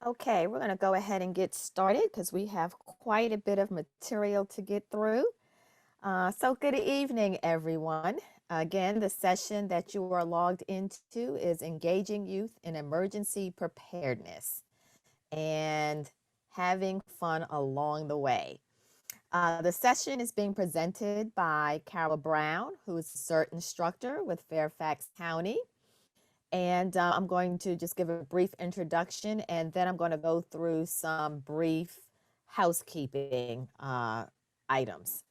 Okay, we're going to go ahead and get started because we have quite a bit of material to get through. So, good evening, everyone. Again, the session that you are logged into is Engaging Youth in Emergency Preparedness and having fun along the way. The session is being presented by Carol Brown, who is a CERT instructor with Fairfax County. And I'm going to just give a brief introduction, and then I'm going to go through some brief housekeeping items.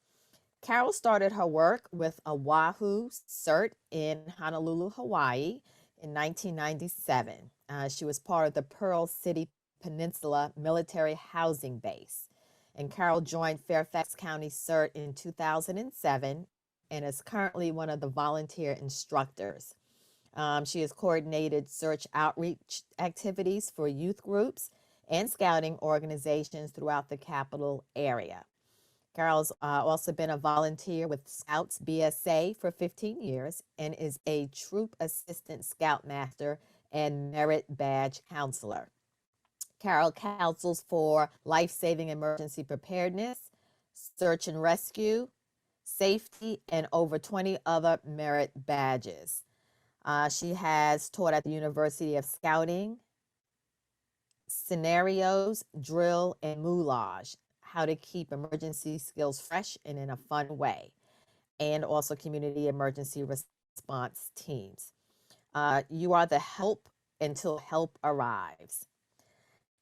Carol started her work with Oahu CERT in Honolulu, Hawaii in 1997. She was part of the Pearl City Peninsula Military Housing Base. And Carol joined Fairfax County CERT in 2007 and is currently one of the volunteer instructors. She has coordinated search outreach activities for youth groups and scouting organizations throughout the capital area. Carol's also been a volunteer with Scouts BSA for 15 years and is a troop assistant scoutmaster and merit badge counselor. Carol counsels for life-saving emergency preparedness, search and rescue, safety, and over 20 other merit badges. She has taught at the University of Scouting, scenarios, drill, and moulage, how to keep emergency skills fresh and in a fun way, and also community emergency response teams. You are the help until help arrives.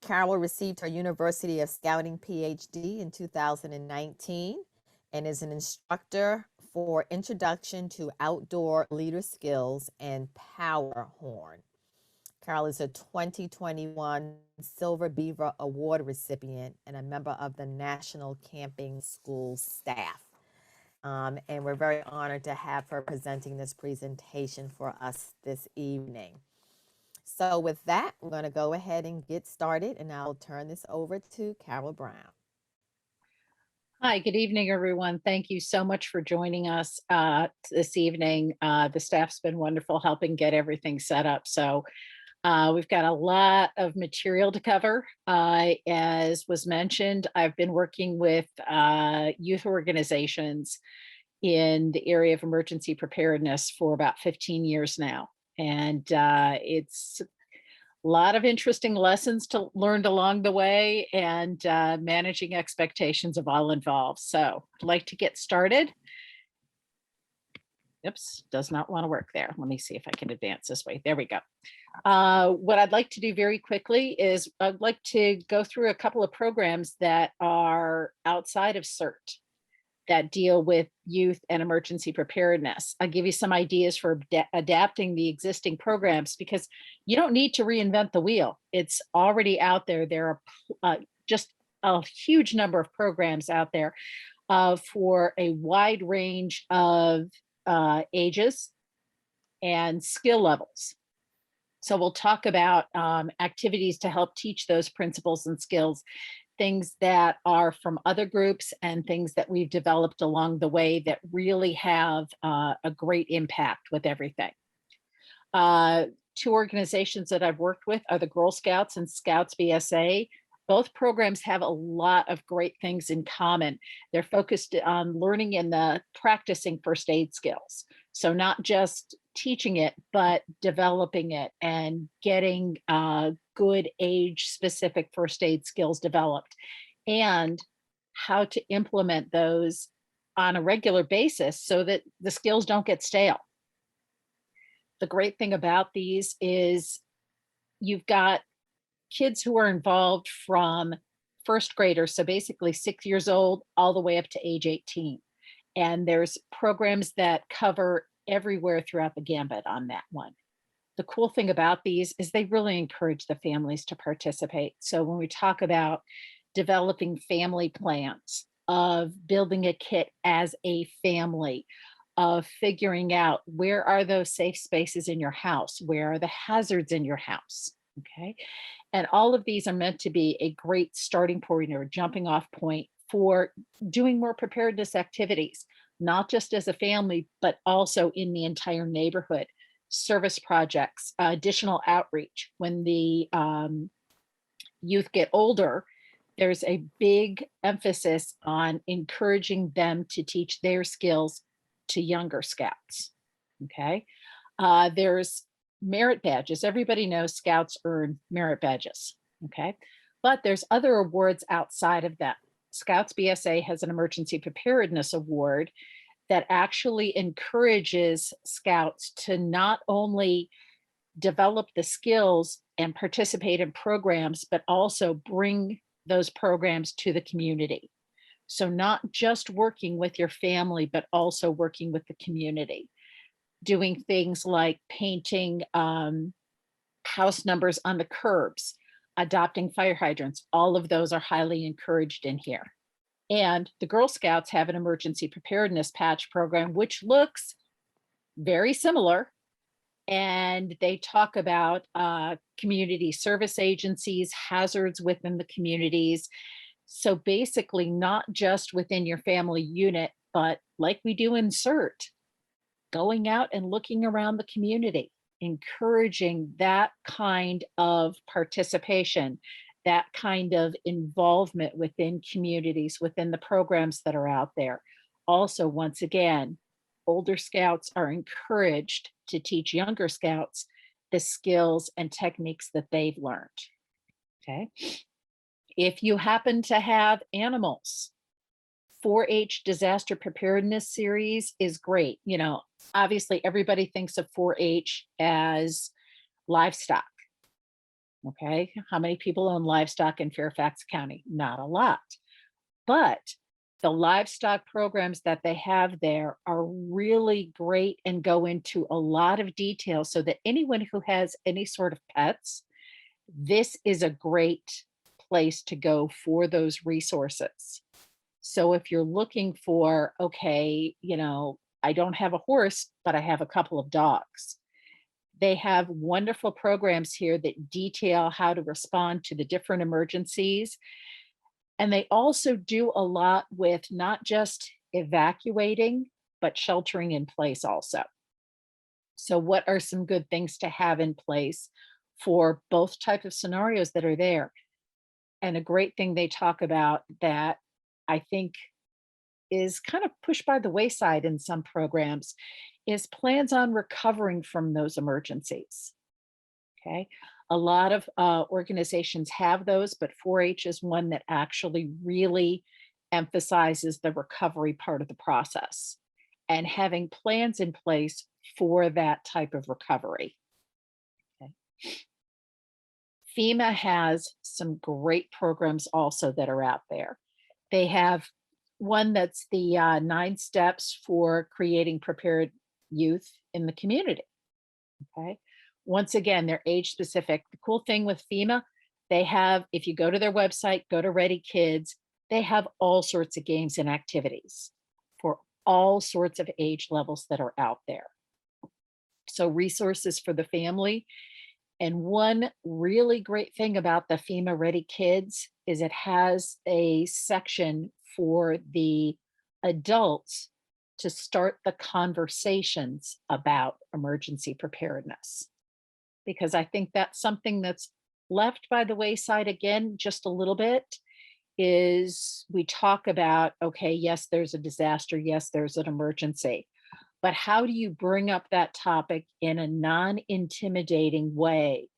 Carol received her University of Scouting PhD in 2019 and is an instructor for Introduction to Outdoor Leader Skills and Power Horn. Carol is a 2021 Silver Beaver Award recipient and a member of the National Camping School staff. And we're very honored to have her presenting this presentation for us this evening. So with that, we're going to go ahead and get started, and I'll turn this over to Carol Brown. Hi, good evening, everyone. Thank you so much for joining us this evening. The staff's been wonderful helping get everything set up. So we've got a lot of material to cover. As was mentioned, I've been working with youth organizations in the area of emergency preparedness for about 15 years now. And it's a lot of interesting lessons learned along the way and managing expectations of all involved. So I'd like to get started. Oops, does not want to work there. Let me see if I can advance this way. There we go. What I'd like to do very quickly is I'd like to go through a couple of programs that are outside of CERT that deal with youth and emergency preparedness. I'll give you some ideas for adapting the existing programs because you don't need to reinvent the wheel. It's already out there. There are just a huge number of programs out there for a wide range of ages and skill levels. So we'll talk about activities to help teach those principles and skills, things that are from other groups and things that we've developed along the way that really have a great impact with everything. Two organizations that I've worked with are the Girl Scouts and Scouts BSA. Both programs have a lot of great things in common. They're focused on learning and practicing first aid skills. So not just teaching it, but developing it and getting good age-specific first aid skills developed and how to implement those on a regular basis so that the skills don't get stale. The great thing about these is you've got kids who are involved from first graders, so basically 6 years old, all the way up to age 18. And there's programs that cover everywhere throughout the gambit on that one. The cool thing about these is they really encourage the families to participate. So when we talk about developing family plans, of building a kit as a family, of figuring out where are those safe spaces in your house, where are the hazards in your house, okay? And all of these are meant to be a great starting point or a jumping off point for doing more preparedness activities, not just as a family, but also in the entire neighborhood, service projects, additional outreach. When the youth get older, there's a big emphasis on encouraging them to teach their skills to younger scouts. Okay. There's merit badges. Everybody knows scouts earn merit badges. Okay. But there's other awards outside of that. Scouts BSA has an emergency preparedness award that actually encourages scouts to not only develop the skills and participate in programs, but also bring those programs to the community. So, not just working with your family, but also working with the community, doing things like painting house numbers on the curbs, adopting fire hydrants. All of those are highly encouraged in here. And the Girl Scouts have an emergency preparedness patch program, which looks very similar. And they talk about community service agencies, hazards within the communities. So basically, not just within your family unit, but like we do in CERT, going out and looking around the community, encouraging that kind of participation, that kind of involvement within communities, within the programs that are out there. Also, once again, older scouts are encouraged to teach younger scouts the skills and techniques that they've learned. Okay. If you happen to have animals, 4-H disaster preparedness series is great. You know, obviously everybody thinks of 4-H as livestock. Okay. How many people own livestock in Fairfax County? Not a lot. But the livestock programs that they have there are really great and go into a lot of detail so that anyone who has any sort of pets, this is a great place to go for those resources. So if you're looking for, okay, you know, I don't have a horse, but I have a couple of dogs. They have wonderful programs here that detail how to respond to the different emergencies. And they also do a lot with not just evacuating, but sheltering in place also. So, what are some good things to have in place for both types of scenarios that are there? And a great thing they talk about that I think is kind of pushed by the wayside in some programs is plans on recovering from those emergencies. Okay. A lot of organizations have those, but 4-H is one that actually really emphasizes the recovery part of the process and having plans in place for that type of recovery. Okay. FEMA has some great programs also that are out there. They have one that's the 9 steps for creating prepared youth in the community. Okay. Once again, they're age specific. The cool thing with FEMA, they have, if you go to their website, go to Ready Kids, they have all sorts of games and activities for all sorts of age levels that are out there. So, resources for the family. And one really great thing about the FEMA Ready Kids is it has a section for the adults to start the conversations about emergency preparedness. Because I think that's something that's left by the wayside again, just a little bit, is we talk about, okay, yes, there's a disaster, yes, there's an emergency, but how do you bring up that topic in a non-intimidating way,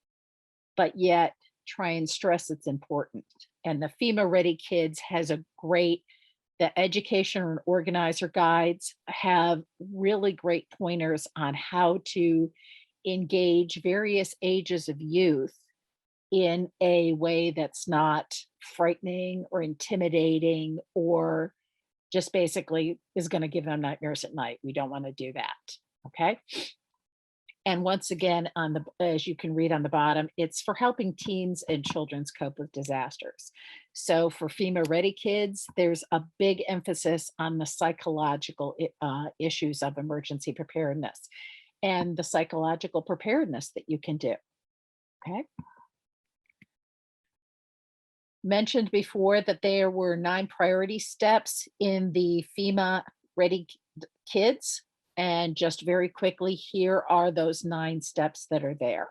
but yet try and stress it's important? And the FEMA Ready Kids has a great, the education and organizer guides have really great pointers on how to engage various ages of youth in a way that's not frightening or intimidating or just basically is going to give them nightmares at night. We don't want to do that. Okay. And once again, on the, as you can read on the bottom, it's for helping teens and children's cope with disasters. So for FEMA Ready Kids, there's a big emphasis on the psychological issues of emergency preparedness and the psychological preparedness that you can do. Okay. Mentioned before that there were 9 priority steps in the FEMA Ready Kids. And just very quickly, here are those 9 steps that are there.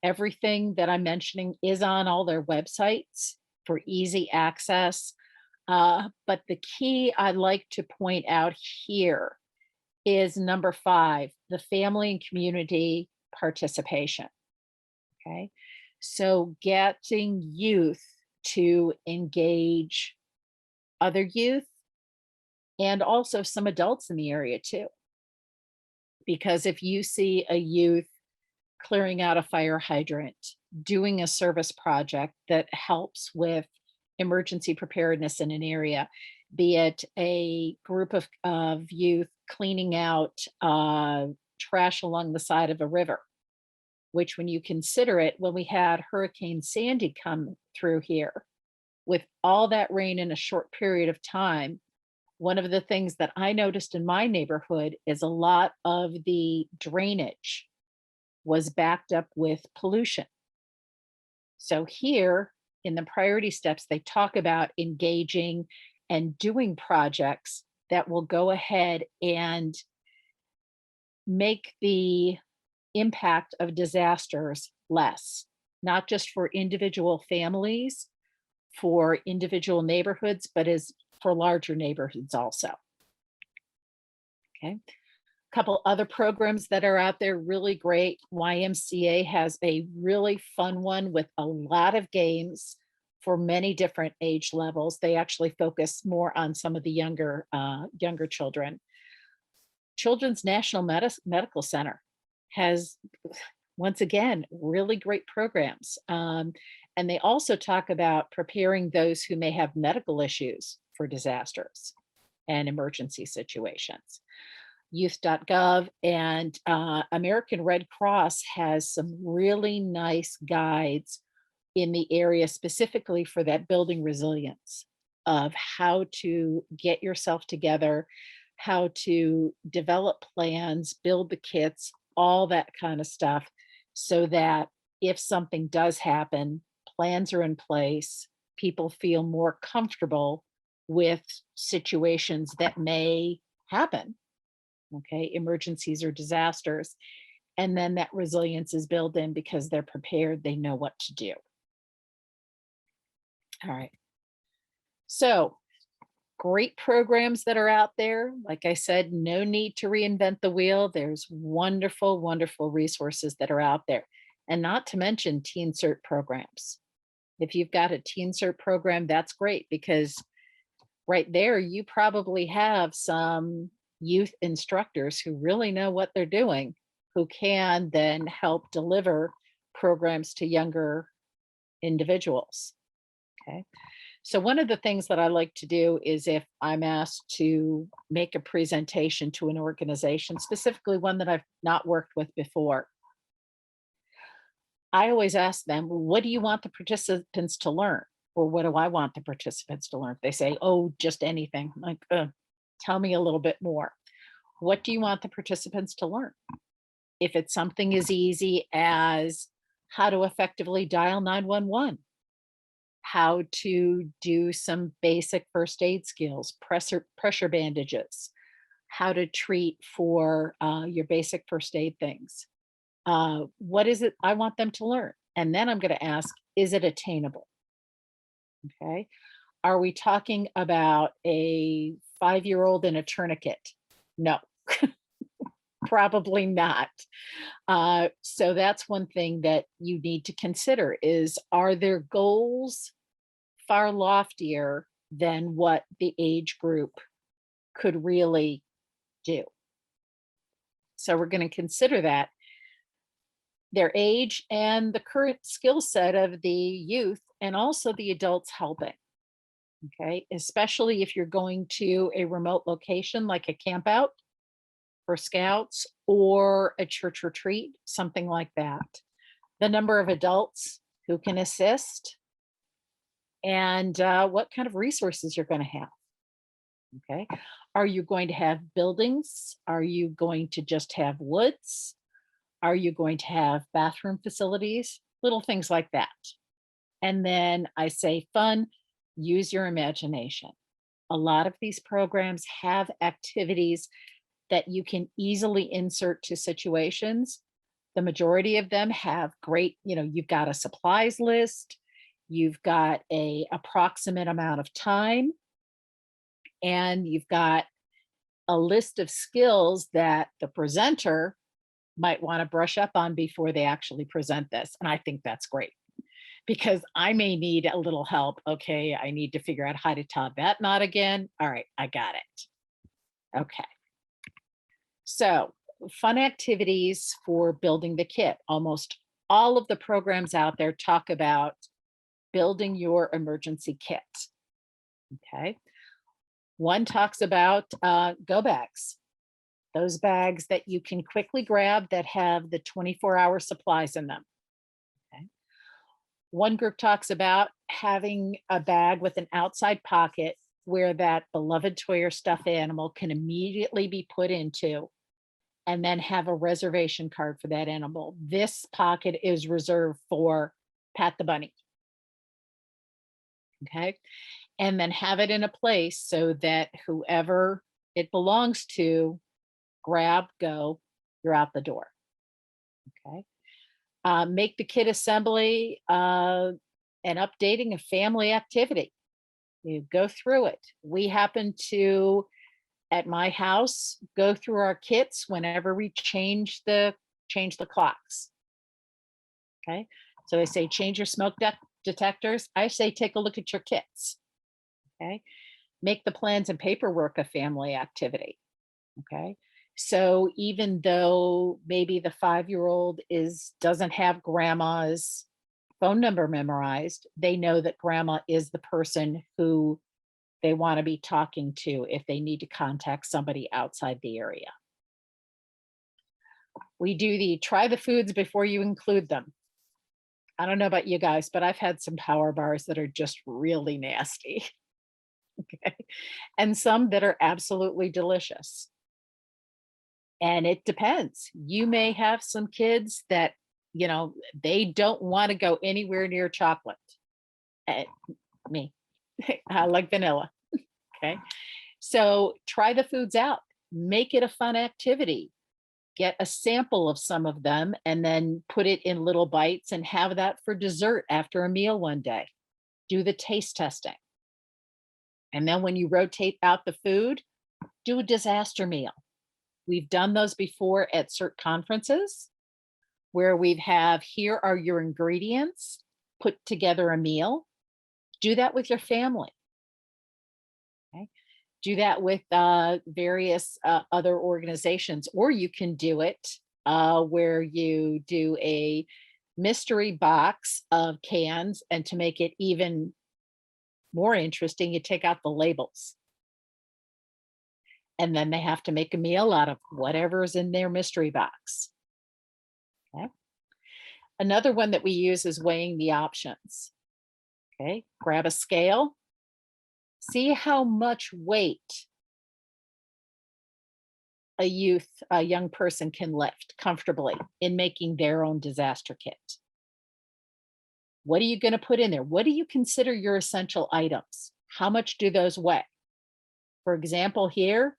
Everything that I'm mentioning is on all their websites for easy access. But the key I'd like to point out here is number 5, the family and community participation. Okay. So getting youth to engage other youth and also some adults in the area too. Because if you see a youth clearing out a fire hydrant, doing a service project that helps with emergency preparedness in an area, be it a group of youth cleaning out trash along the side of a river, which when you consider it, when we had Hurricane Sandy come through here, with all that rain in a short period of time, one of the things that I noticed in my neighborhood is a lot of the drainage was backed up with pollution. So here in the priority steps, they talk about engaging and doing projects that will go ahead and make the impact of disasters less, not just for individual families, for individual neighborhoods, but as for larger neighborhoods also. Okay. Couple other programs that are out there really great. YMCA has a really fun one with a lot of games for many different age levels. They actually focus more on some of the younger children. Children's National Medical Center has, once again, really great programs. And they also talk about preparing those who may have medical issues for disasters and emergency situations. Youth.gov and American Red Cross has some really nice guides in the area specifically for that building resilience of how to get yourself together, how to develop plans, build the kits, all that kind of stuff, so that if something does happen, plans are in place, people feel more comfortable with situations that may happen. Okay, emergencies or disasters. And then that resilience is built in because they're prepared, they know what to do. All right. So, great programs that are out there. Like I said, no need to reinvent the wheel. There's wonderful, wonderful resources that are out there. And not to mention Teen CERT programs. If you've got a Teen CERT program, that's great because right there, you probably have some youth instructors who really know what they're doing, who can then help deliver programs to younger individuals. Okay. So one of the things that I like to do is if I'm asked to make a presentation to an organization, specifically one that I've not worked with before, I always ask them, what do you want the participants to learn? Or what do I want the participants to learn? They say, oh, just anything. I'm like, tell me a little bit more. What do you want the participants to learn? If it's something as easy as how to effectively dial 911, how to do some basic first aid skills, pressure bandages, how to treat for your basic first aid things. What is it I want them to learn? And then I'm going to ask, is it attainable? Okay. Are we talking about a 5-year-old in a tourniquet? No, probably not. So that's one thing that you need to consider is, are their goals far loftier than what the age group could really do? So we're going to consider that their age and the current skill set of the youth and also the adults helping. Okay, especially if you're going to a remote location like a camp out for scouts or a church retreat, something like that. The number of adults who can assist and what kind of resources you're going to have. Okay, are you going to have buildings? Are you going to just have woods? Are you going to have bathroom facilities? Little things like that. And then I say fun, use your imagination. A lot of these programs have activities that you can easily insert to situations The majority of them have great, you've got a supplies list, you've got a approximate amount of time, and you've got a list of skills that the presenter might want to brush up on before they actually present this. And I think that's great because I may need a little help. Okay, I need to figure out how to tie that knot again. All right, I got it. Okay. So, fun activities for building the kit. Almost all of the programs out there talk about building your emergency kit. Okay. One talks about go bags, those bags that you can quickly grab that have the 24-hour supplies in them. Okay. One group talks about having a bag with an outside pocket where that beloved toy or stuffed animal can immediately be put into, and then have a reservation card for that animal. This pocket is reserved for Pat the Bunny. Okay. And then have it in a place so that whoever it belongs to, grab, go, you're out the door. Okay. Make the kit assembly and updating a family activity. You go through it. We happen to, at my house, go through our kits whenever we change the clocks. Okay. So they say change your smoke detectors. I say take a look at your kits. Okay. Make the plans and paperwork a family activity. Okay. So even though maybe the 5-year-old doesn't have grandma's phone number memorized, they know that grandma is the person who they want to be talking to if they need to contact somebody outside the area. We do the try the foods before you include them. I don't know about you guys, but I've had some power bars that are just really nasty. Okay. And some that are absolutely delicious. And it depends. You may have some kids that, they don't want to go anywhere near chocolate. Eh, Me, I like vanilla. Okay. So try the foods out, make it a fun activity. Get a sample of some of them and then put it in little bites and have that for dessert after a meal one day. Do the taste testing. And then when you rotate out the food, do a disaster meal. We've done those before at CERT conferences where here are your ingredients, put together a meal. Do that with your family. Okay. Do that with various other organizations, or you can do it where you do a mystery box of cans, and to make it even more interesting, you take out the labels. And then they have to make a meal out of whatever's in their mystery box. Okay. Another one that we use is weighing the options. Okay. Grab a scale. See how much weight a young person can lift comfortably in making their own disaster kit. What are you going to put in there? What do you consider your essential items? How much do those weigh? For example, here,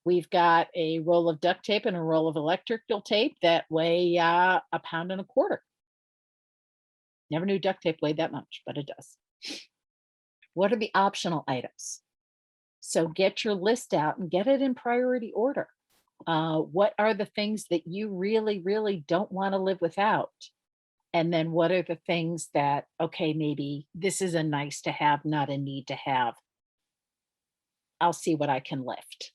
we've got a roll of duct tape and a roll of electrical tape that weigh 1.25 pounds. Never knew duct tape weighed that much, but it does. What are the optional items? So get your list out and get it in priority order. What are the things that you really, really don't want to live without? And then what are the things that, okay, maybe this is a nice to have, not a need to have. I'll see what I can lift.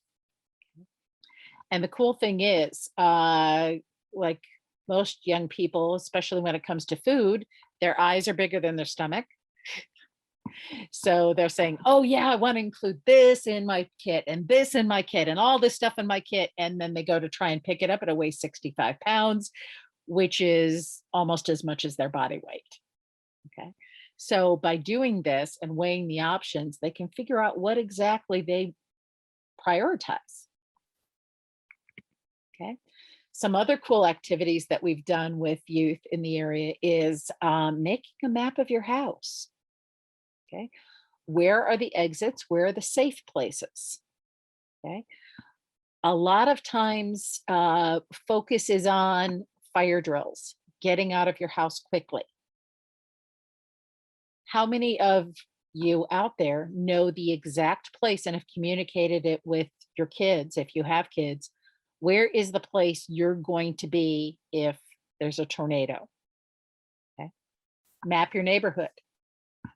And the cool thing is, like most young people, especially when it comes to food, their eyes are bigger than their stomach. So they're saying, oh yeah, I want to include this in my kit and this in my kit and all this stuff in my kit. And then they go to try and pick it up and it weighs 65 pounds, which is almost as much as their body weight. Okay. So by doing this and weighing the options, they can figure out what exactly they prioritize. Okay. Some other cool activities that we've done with youth in the area is making a map of your house. Okay. Where are the exits? Where are the safe places? Okay. A lot of times focus is on fire drills, getting out of your house quickly. How many of you out there know the exact place and have communicated it with your kids, if you have kids? Where is the place you're going to be if there's a tornado? Okay. Map your neighborhood.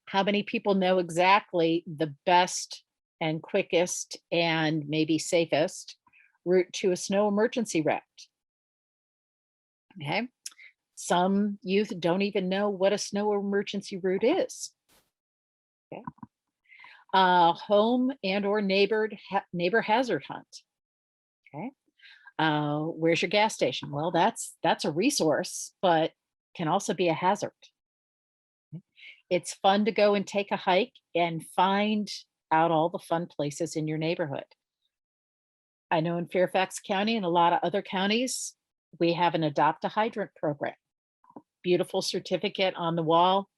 How many people know exactly the best and quickest and maybe safest route to a snow emergency route? Okay. Some youth don't even know what a snow emergency route is. Okay. Home and or neighbor hazard hunt. Okay. Where's your gas station? Well, that's a resource, but can also be a hazard. Okay. It's fun to go and take a hike and find out all the fun places in your neighborhood. I know in Fairfax County and a lot of other counties, we have an adopt a hydrant program. Beautiful certificate on the wall.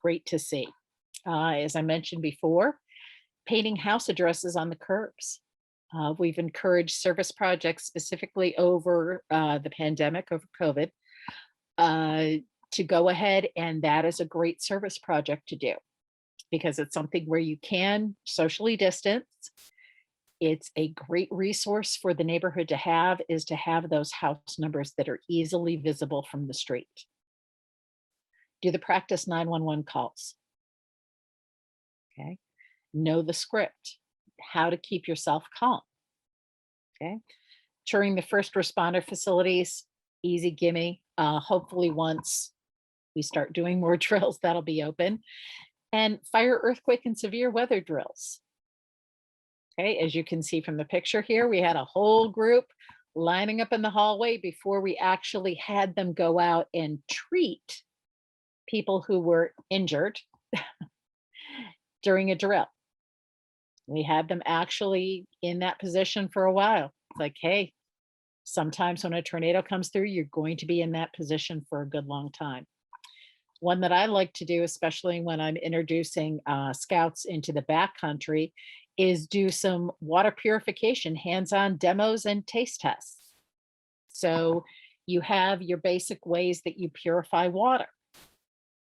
Great to see. As I mentioned before, painting house addresses on the curbs. We've encouraged service projects specifically over the pandemic, over COVID, to go ahead, and that is a great service project to do because it's something where you can socially distance. It's a great resource for the neighborhood to have those house numbers that are easily visible from the street. Do the practice 911 calls. Okay. Know the script, how to keep yourself calm. Okay. Touring the first responder facilities, easy gimme. Hopefully once we start doing more drills, that'll be open. And fire, earthquake, and severe weather drills. Okay, as you can see from the picture here, we had a whole group lining up in the hallway before we actually had them go out and treat people who were injured during a drill. We had them actually in that position for a while. It's like, hey, sometimes when a tornado comes through, you're going to be in that position for a good long time. One that I like to do, especially when I'm introducing scouts into the backcountry, is do some water purification, hands-on demos and taste tests. So you have your basic ways that you purify water.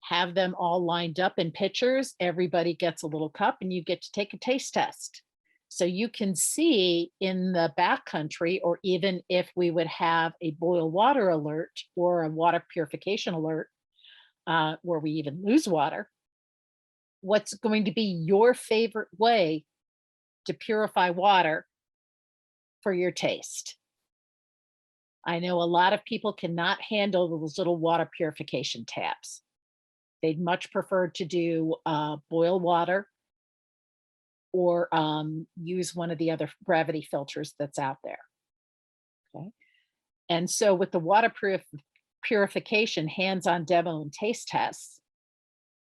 Have them all lined up in pitchers. Everybody gets a little cup and you get to take a taste test. So you can see in the backcountry, or even if we would have a boil water alert or a water purification alert, where we even lose water, what's going to be your favorite way to purify water for your taste? I know a lot of people cannot handle those little water purification tabs. They'd much prefer to do boil water or use one of the other gravity filters that's out there. Okay. And so with the water purification hands-on demo and taste tests,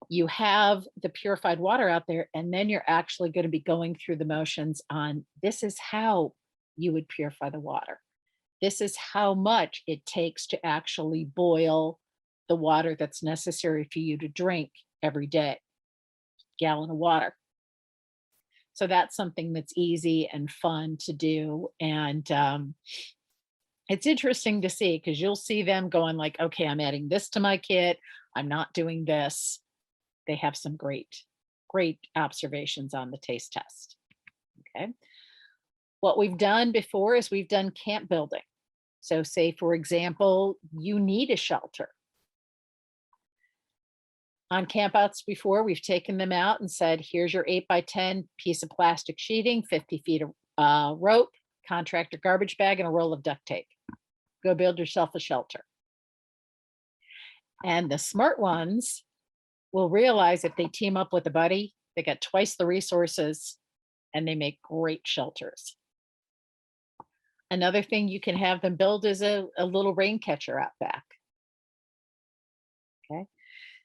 you have the purified water out there, and then you're actually going to be going through the motions on this is how you would purify the water. This is how much it takes to actually boil the water that's necessary for you to drink every day, gallon of water. So that's something that's easy and fun to do. And it's interesting to see because you'll see them going like, okay, I'm adding this to my kit. I'm not doing this. They have some great observations on the taste test. Okay. What we've done before is we've done camp building. So say, for example, you need a shelter. On campouts before, we've taken them out and said, here's your 8x10 piece of plastic sheeting, 50 feet of rope, contractor garbage bag, and a roll of duct tape. Go build yourself a shelter. And the smart ones will realize if they team up with a buddy, they get twice the resources and they make great shelters. Another thing you can have them build is a little rain catcher out back. Okay.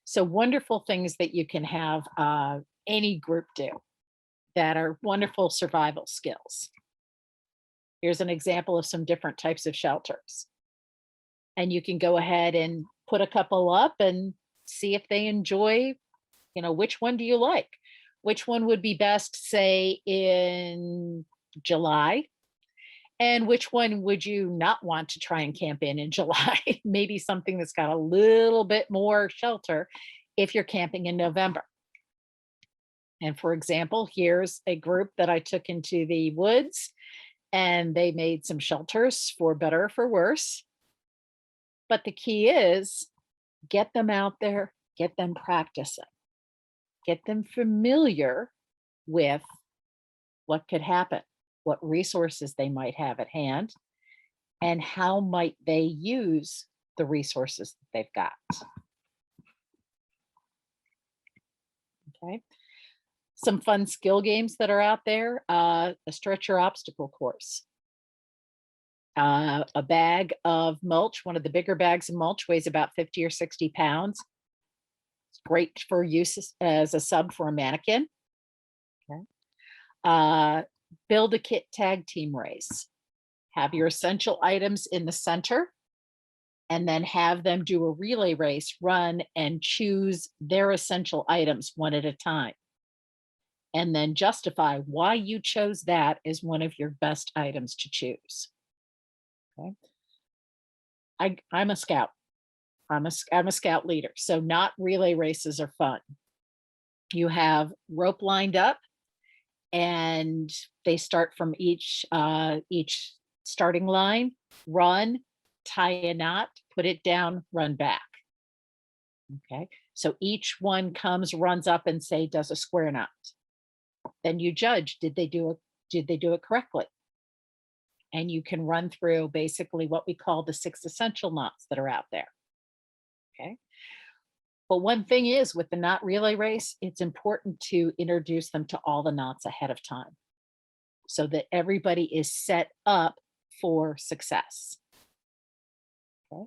So wonderful things that you can have any group do that are wonderful survival skills. Here's an example of some different types of shelters. And you can go ahead and put a couple up and see if they enjoy, which one do you like? Which one would be best, say, in July? And which one would you not want to try and camp in July? Maybe something that's got a little bit more shelter if you're camping in November. And for example, here's a group that I took into the woods and they made some shelters for better or for worse. But the key is get them out there, get them practicing, get them familiar with what could happen, what resources they might have at hand, and how might they use the resources that they've got. Okay. Some fun skill games that are out there, a stretcher obstacle course. A bag of mulch, one of the bigger bags of mulch weighs about 50 or 60 pounds. It's great for use as a sub for a mannequin. Okay. Build a kit tag team race. Have your essential items in the center and then have them do a relay race, run and choose their essential items one at a time. And then justify why you chose that as one of your best items to choose. Okay. I'm a scout. I'm a scout leader. So not relay races are fun. You have rope lined up and they start from each starting line, run, tie a knot, put it down, run back. Okay. So each one comes, runs up and say, does a square knot. Then you judge, did they do it correctly? And you can run through basically what we call the 6 essential knots that are out there. Okay. But one thing is with the knot relay race, it's important to introduce them to all the knots ahead of time so that everybody is set up for success. Okay.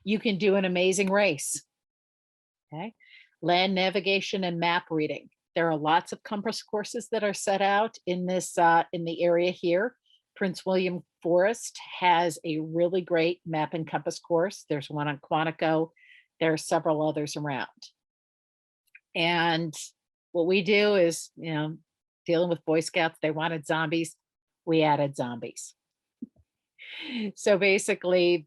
You can do an amazing race. Okay. Land navigation and map reading. There are lots of compass courses that are set out in this in the area here. Prince William Forest has a really great map and compass course. There's one on Quantico. There are several others around. And what we do is, dealing with Boy Scouts, they wanted zombies. We added zombies. So basically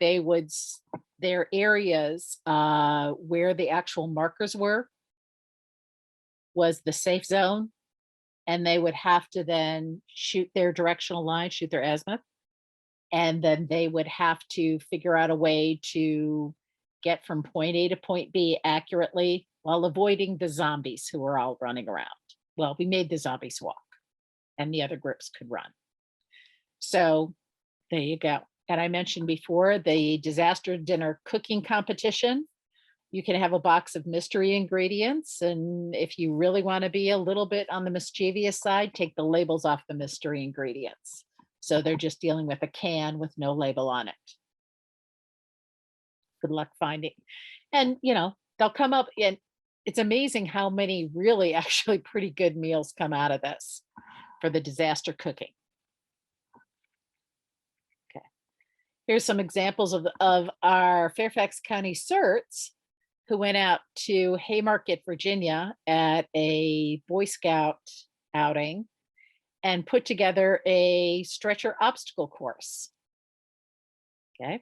their areas where the actual markers were was the safe zone. And they would have to then shoot their directional line, shoot their azimuth. And then they would have to figure out a way to get from point A to point B accurately while avoiding the zombies who were all running around. Well, we made the zombies walk and the other groups could run. So there you go. And I mentioned before the disaster dinner cooking competition. You can have a box of mystery ingredients. And if you really want to be a little bit on the mischievous side, take the labels off the mystery ingredients. So they're just dealing with a can with no label on it. Good luck finding. And, they'll come up and it's amazing how many really actually pretty good meals come out of this for the disaster cooking. Okay. Here's some examples of our Fairfax County CERTs who went out to Haymarket, Virginia at a Boy Scout outing and put together a stretcher obstacle course. Okay.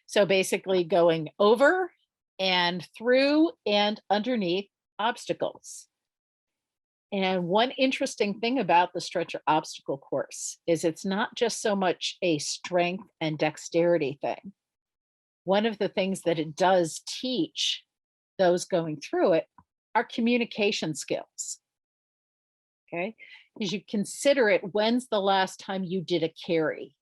So basically going over and through and underneath obstacles. And one interesting thing about the stretcher obstacle course is it's not just so much a strength and dexterity thing. One of the things that it does teach those going through it are communication skills. Okay. As you consider it, when's the last time you did a carry?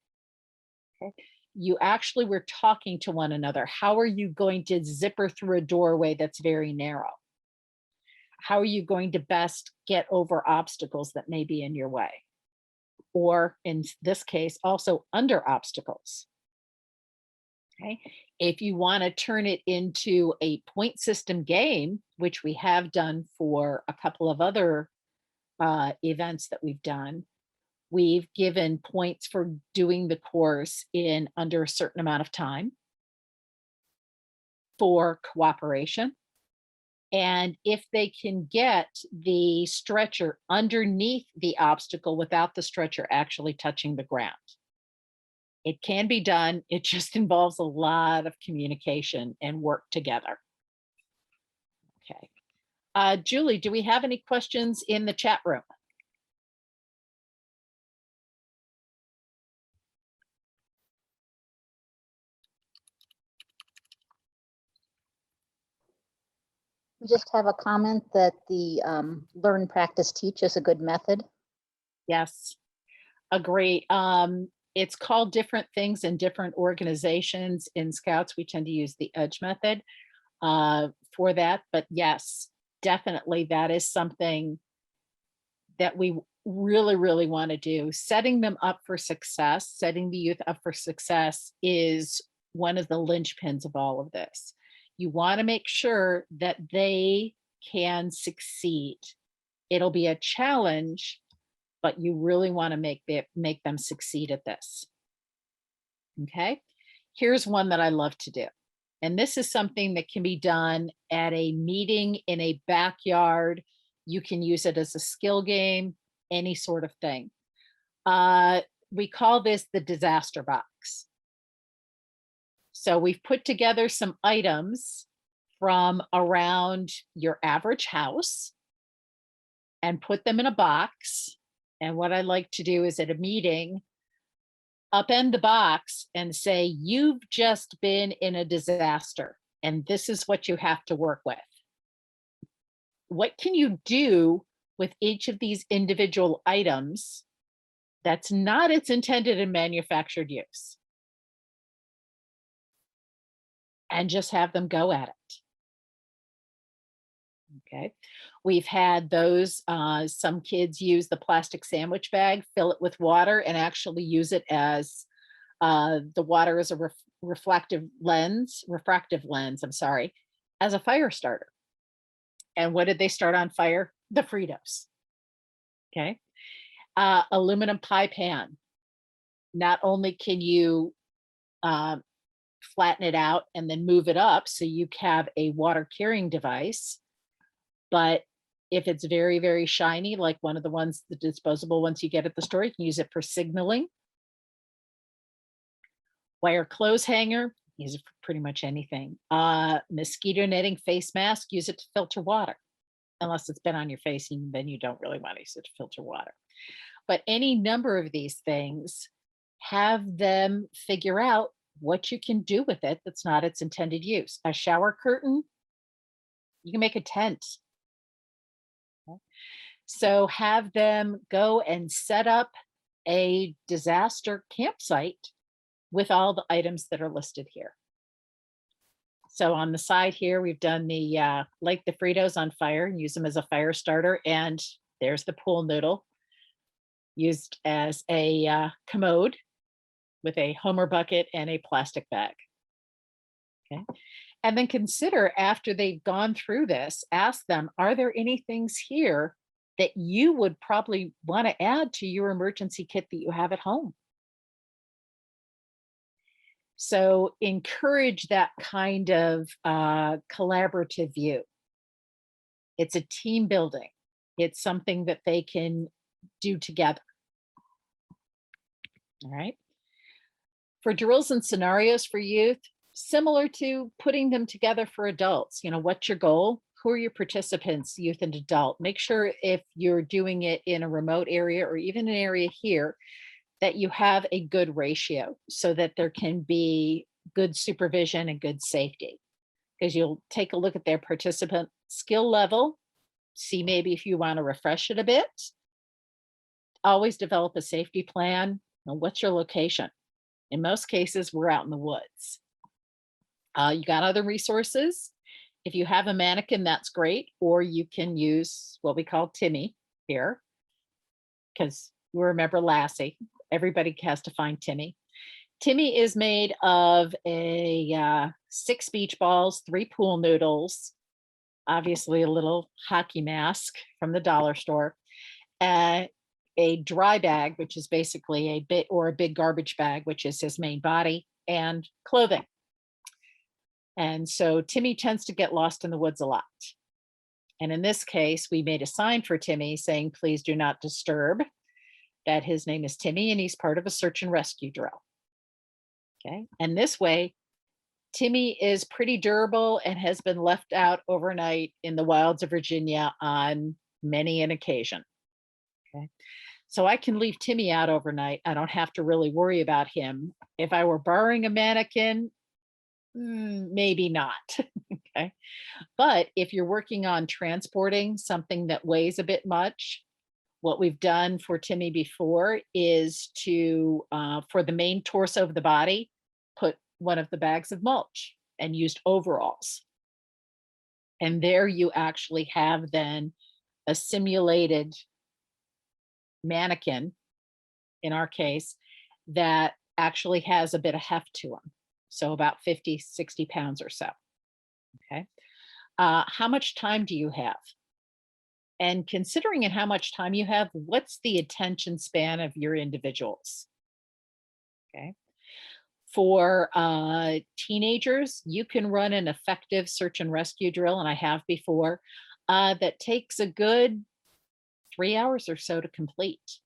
Okay. You actually were talking to one another. How are you going to zipper through a doorway that's very narrow? How are you going to best get over obstacles that may be in your way? Or in this case, also under obstacles. Okay. If you want to turn it into a point system game, which we have done for a couple of other events that we've done, we've given points for doing the course in under a certain amount of time, for cooperation, and if they can get the stretcher underneath the obstacle without the stretcher actually touching the ground. It can be done. It just involves a lot of communication and work together. Okay. Julie, do we have any questions in the chat room? We just have a comment that the learn, practice, teach is a good method. Yes, agree. It's called different things in different organizations. In Scouts, we tend to use the EDGE method for that. But yes, definitely that is something that we really, really want to do. Setting them up for success, setting the youth up for success is one of the linchpins of all of this. You want to make sure that they can succeed. It'll be a challenge, but you really want to make them succeed at this. Okay, here's one that I love to do. And this is something that can be done at a meeting in a backyard. You can use it as a skill game, any sort of thing. We call this the disaster box. So we've put together some items from around your average house and put them in a box. And what I like to do is at a meeting, upend the box and say, you've just been in a disaster, and this is what you have to work with. What can you do with each of these individual items that's not its intended and manufactured use? And just have them go at it. Okay. We've had those, some kids use the plastic sandwich bag, fill it with water, and actually use it as the water as a refractive lens, I'm sorry, as a fire starter. And what did they start on fire? The Fritos. Okay. Aluminum pie pan. Not only can you flatten it out and then move it up so you have a water carrying device, but if it's very, very shiny, like one of the ones, the disposable ones you get at the store, you can use it for signaling. Wire clothes hanger, use it for pretty much anything. Mosquito netting face mask, use it to filter water. Unless it's been on your face, and then you don't really want to use it to filter water. But any number of these things, have them figure out what you can do with it that's not its intended use. A shower curtain, you can make a tent. Okay. So have them go and set up a disaster campsite with all the items that are listed here. So on the side here, we've done the light the Fritos on fire and use them as a fire starter. And there's the pool noodle used as a commode with a Homer bucket and a plastic bag. Okay. And then consider, after they've gone through this, ask them, are there any things here that you would probably want to add to your emergency kit that you have at home? So encourage that kind of collaborative view. It's a team building. It's something that they can do together. All right. For drills and scenarios for youth, similar to putting them together for adults, you know, what's your goal? Who are your participants, youth and adult? Make sure if you're doing it in a remote area or even an area here, that you have a good ratio so that there can be good supervision and good safety. Because you'll take a look at their participant skill level, see maybe if you want to refresh it a bit. Always develop a safety plan. And what's your location? In most cases, we're out in the woods. You got other resources. If you have a mannequin, that's great. Or you can use what we call Timmy here, because you remember Lassie. Everybody has to find Timmy. Timmy is made of a 6 beach balls, 3 pool noodles, obviously a little hockey mask from the dollar store, a dry bag, which is basically a bit, or a big garbage bag, which is his main body, and clothing. And so Timmy tends to get lost in the woods a lot. And in this case, we made a sign for Timmy saying, please do not disturb, that his name is Timmy and he's part of a search and rescue drill. Okay. And this way, Timmy is pretty durable and has been left out overnight in the wilds of Virginia on many an occasion. Okay. So I can leave Timmy out overnight. I don't have to really worry about him. If I were borrowing a mannequin, maybe not. Okay. But if you're working on transporting something that weighs a bit much, what we've done for Timmy before is to, for the main torso of the body, put one of the bags of mulch and used overalls. And there you actually have then a simulated mannequin, in our case, that actually has a bit of heft to him. So about 50, 60 pounds or so. Okay. How much time do you have? And considering in how much time you have, what's the attention span of your individuals? Okay. For teenagers, you can run an effective search and rescue drill, and I have before, that takes a good 3 hours or so to complete.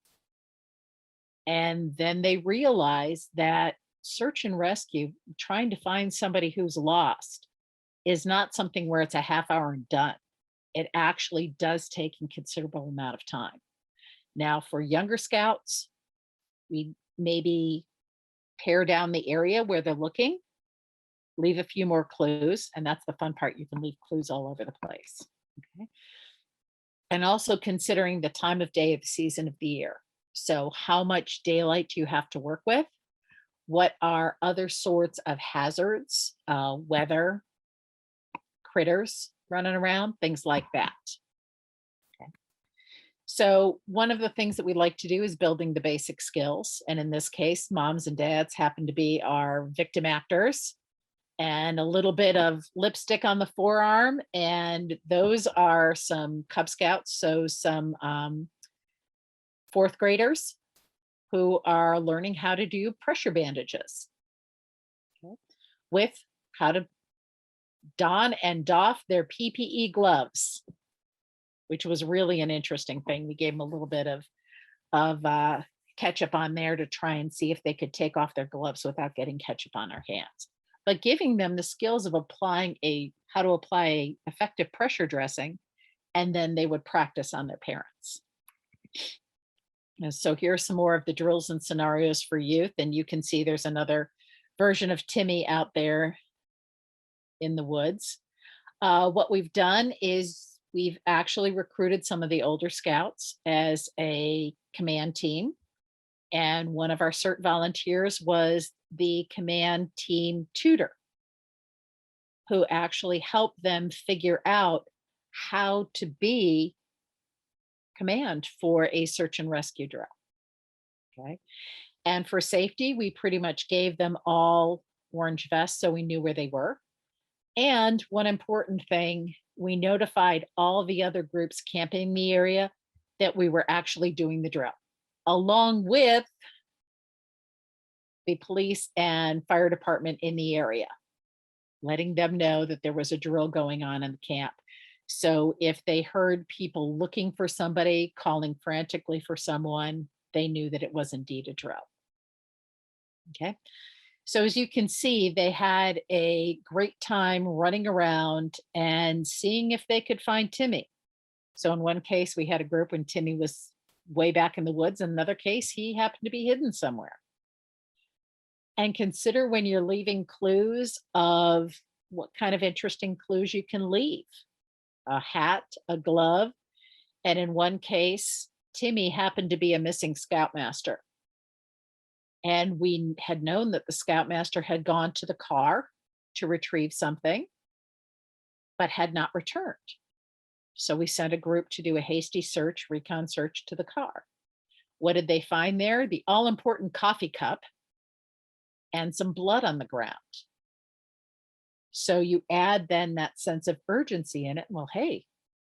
And then they realize that search and rescue, trying to find somebody who's lost, is not something where it's a half hour and done. It actually does take a considerable amount of time. Now, for younger scouts, we maybe pare down the area where they're looking, leave a few more clues, and that's the fun part. You can leave clues all over the place. Okay. And also considering the time of day of the season of the year. So how much daylight do you have to work with? What are other sorts of hazards, weather, critters running around, things like that. Okay. So one of the things that we like to do is building the basic skills. And in this case, moms and dads happen to be our victim actors, and a little bit of lipstick on the forearm. And those are some Cub Scouts. So some fourth graders who are learning how to do pressure bandages, okay, with how to don and doff their PPE gloves, which was really an interesting thing. We gave them a little bit of ketchup on there to try and see if they could take off their gloves without getting ketchup on our hands. But giving them the skills of how to apply a effective pressure dressing, and then they would practice on their parents. And so here's some more of the drills and scenarios for youth, and you can see there's another version of Timmy out there in the woods. What we've done is we've actually recruited some of the older scouts as a command team. And one of our CERT volunteers was the command team tutor, who actually helped them figure out how to be command for a search and rescue drill. Okay. And for safety, we pretty much gave them all orange vests so we knew where they were. And one important thing, we notified all the other groups camping in the area that we were actually doing the drill, along with the police and fire department in the area, letting them know that there was a drill going on in the camp. So if they heard people looking for somebody, calling frantically for someone, they knew that it was indeed a drill. Okay. So as you can see, they had a great time running around and seeing if they could find Timmy. So in one case, we had a group when Timmy was way back in the woods. In another case, he happened to be hidden somewhere. And consider when you're leaving clues of what kind of interesting clues you can leave. A hat, a glove, and in one case, Timmy happened to be a missing scoutmaster. And we had known that the scoutmaster had gone to the car to retrieve something, but had not returned. So we sent a group to do a hasty search, recon search to the car. What did they find there? The all-important coffee cup and some blood on the ground. So you add then that sense of urgency in it. Well, hey,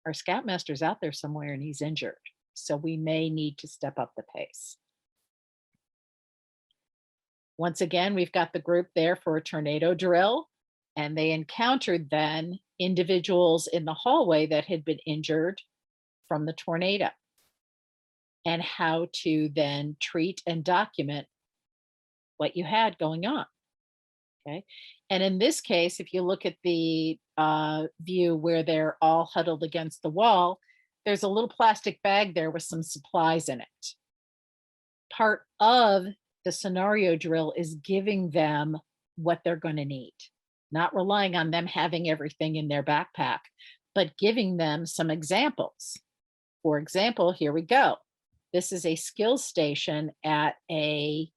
our scoutmaster's out there somewhere and he's injured. So we may need to step up the pace. Once again, we've got the group there for a tornado drill, and they encountered then individuals in the hallway that had been injured from the tornado, and how to then treat and document what you had going on. Okay. And in this case, if you look at the view where they're all huddled against the wall, there's a little plastic bag there with some supplies in it. Part of the scenario drill is giving them what they're going to need, not relying on them having everything in their backpack, but giving them some examples. For example, here we go. This is a skills station at a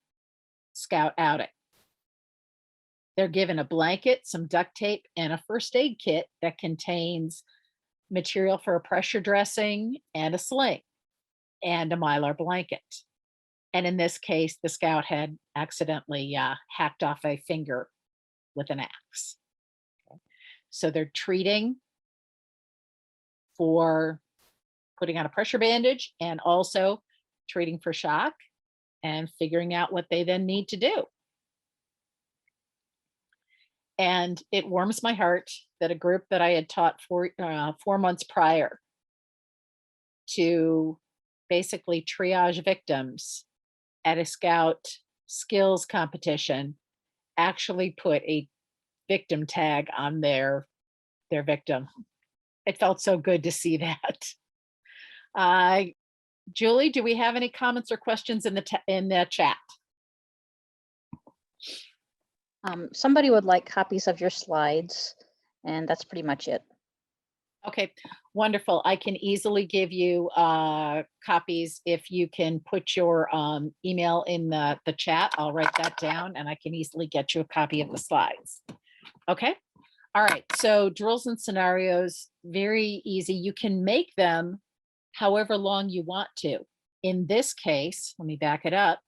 scout outing. They're given a blanket, some duct tape, and a first aid kit that contains material for a pressure dressing and a sling and a Mylar blanket. And in this case, the scout had accidentally hacked off a finger with an axe. Okay. So they're treating for putting on a pressure bandage and also treating for shock and figuring out what they then need to do. And it warms my heart that a group that I had taught for 4 months prior to basically triage victims at a scout skills competition actually put a victim tag on their victim. It felt so good to see that. Julie, do we have any comments or questions in the chat? Somebody would like copies of your slides, and that's pretty much it. Okay, wonderful. I can easily give you copies if you can put your email in the chat. I'll write that down and I can easily get you a copy of the slides. Okay, all right. So drills and scenarios, very easy. You can make them however long you want to. In this case, let me back it up.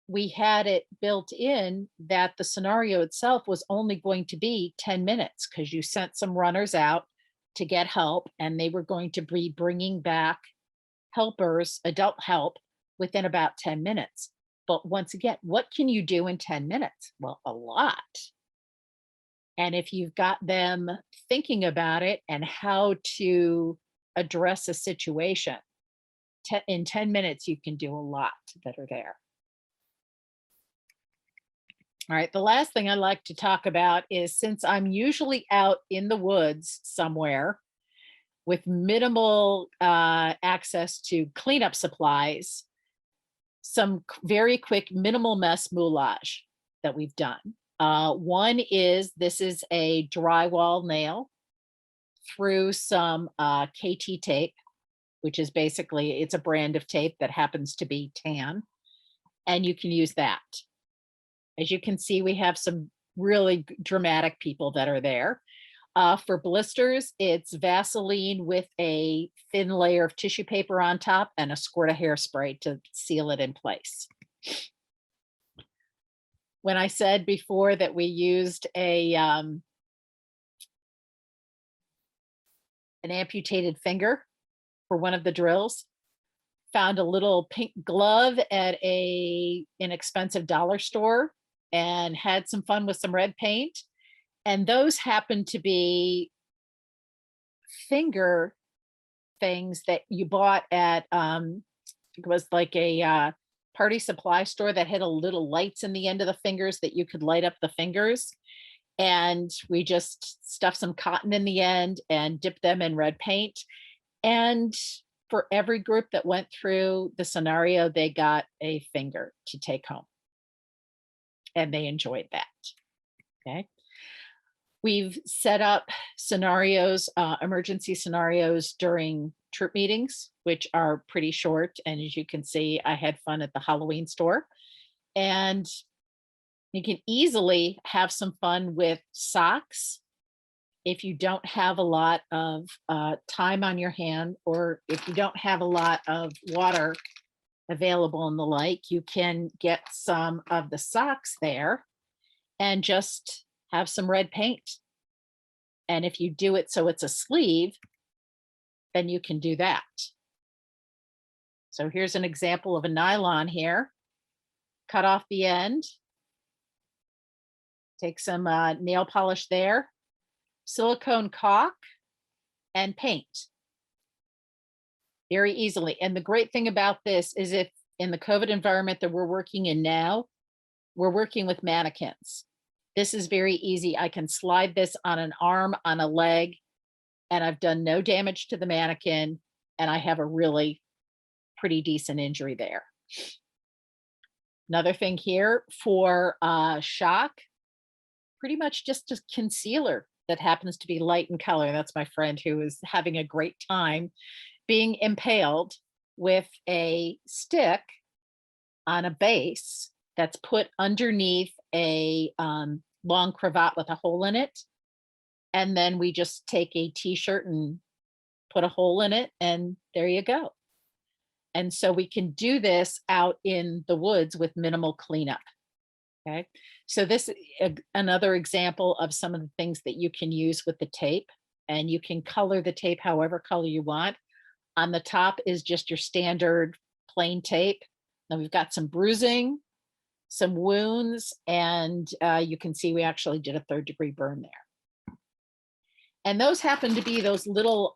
We had it built in that the scenario itself was only going to be 10 minutes because you sent some runners out to get help and they were going to be bringing back helpers, adult help, within about 10 minutes. But once again, what can you do in 10 minutes? Well, a lot. And if you've got them thinking about it and how to address a situation, in 10 minutes, you can do a lot that are there. All right, the last thing I'd like to talk about is, since I'm usually out in the woods somewhere with minimal access to cleanup supplies, some very quick minimal mess moulage that we've done. One is, this is a drywall nail through some KT tape, which is basically, it's a brand of tape that happens to be tan, and you can use that. As you can see, we have some really dramatic people that are there. For blisters, it's Vaseline with a thin layer of tissue paper on top and a squirt of hairspray to seal it in place. When I said before that we used an amputated finger for one of the drills, found a little pink glove at an inexpensive dollar store and had some fun with some red paint. And those happened to be finger things that you bought at, it was like a party supply store that had a little lights in the end of the fingers that you could light up the fingers. And we just stuffed some cotton in the end and dipped them in red paint. And for every group that went through the scenario, they got a finger to take home. And they enjoyed that. Okay. We've set up scenarios, emergency scenarios during troop meetings, which are pretty short. And as you can see, I had fun at the Halloween store. And you can easily have some fun with socks if you don't have a lot of time on your hand, or if you don't have a lot of water available and the like, you can get some of the socks there and just have some red paint. And if you do it so it's a sleeve, then you can do that. So here's an example of a nylon here. Cut off the end. Take some nail polish there, silicone caulk, and paint. Very easily. And the great thing about this is, if in the COVID environment that we're working in now, we're working with mannequins. This is very easy. I can slide this on an arm, on a leg, and I've done no damage to the mannequin, and I have a really pretty decent injury there. Another thing here for shock, pretty much just a concealer that happens to be light in color. That's my friend who is having a great time being impaled with a stick on a base that's put underneath a long cravat with a hole in it. And then we just take a t-shirt and put a hole in it, and there you go. And so we can do this out in the woods with minimal cleanup. Okay, so this is another example of some of the things that you can use with the tape, and you can color the tape however color you want. On the top is just your standard plain tape. Now we've got some bruising, some wounds, and you can see we actually did a 3rd-degree burn there. And those happen to be those little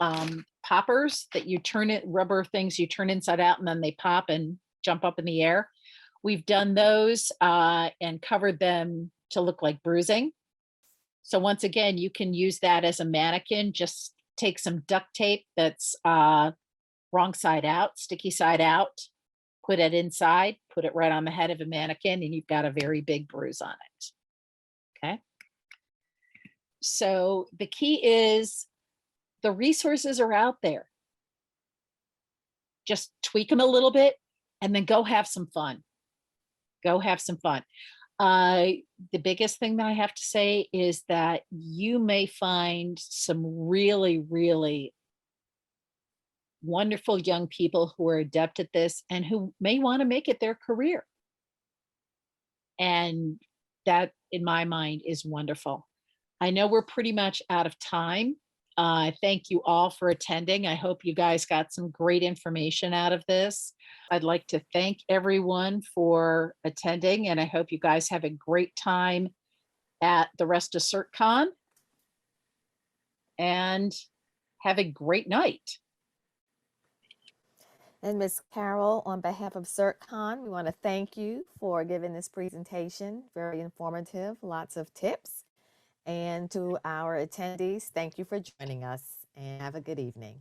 poppers that you turn it, rubber things you turn inside out, and then they pop and jump up in the air. We've done those and covered them to look like bruising. So once again, you can use that as a mannequin. Just take some duct tape that's wrong side out, sticky side out, put it inside, put it right on the head of a mannequin, and you've got a very big bruise on it. Okay. So the key is the resources are out there. Just tweak them a little bit and then go have some fun. Go have some fun. The biggest thing that I have to say is that you may find some really, really wonderful young people who are adept at this and who may want to make it their career. And that, in my mind, is wonderful. I know we're pretty much out of time. Thank you all for attending. I hope you guys got some great information out of this. I'd like to thank everyone for attending, and I hope you guys have a great time at the rest of CERTCon and have a great night. And Ms. Carol, on behalf of CERTCon, we want to thank you for giving this presentation. Very informative, lots of tips. And to our attendees, thank you for joining us and have a good evening.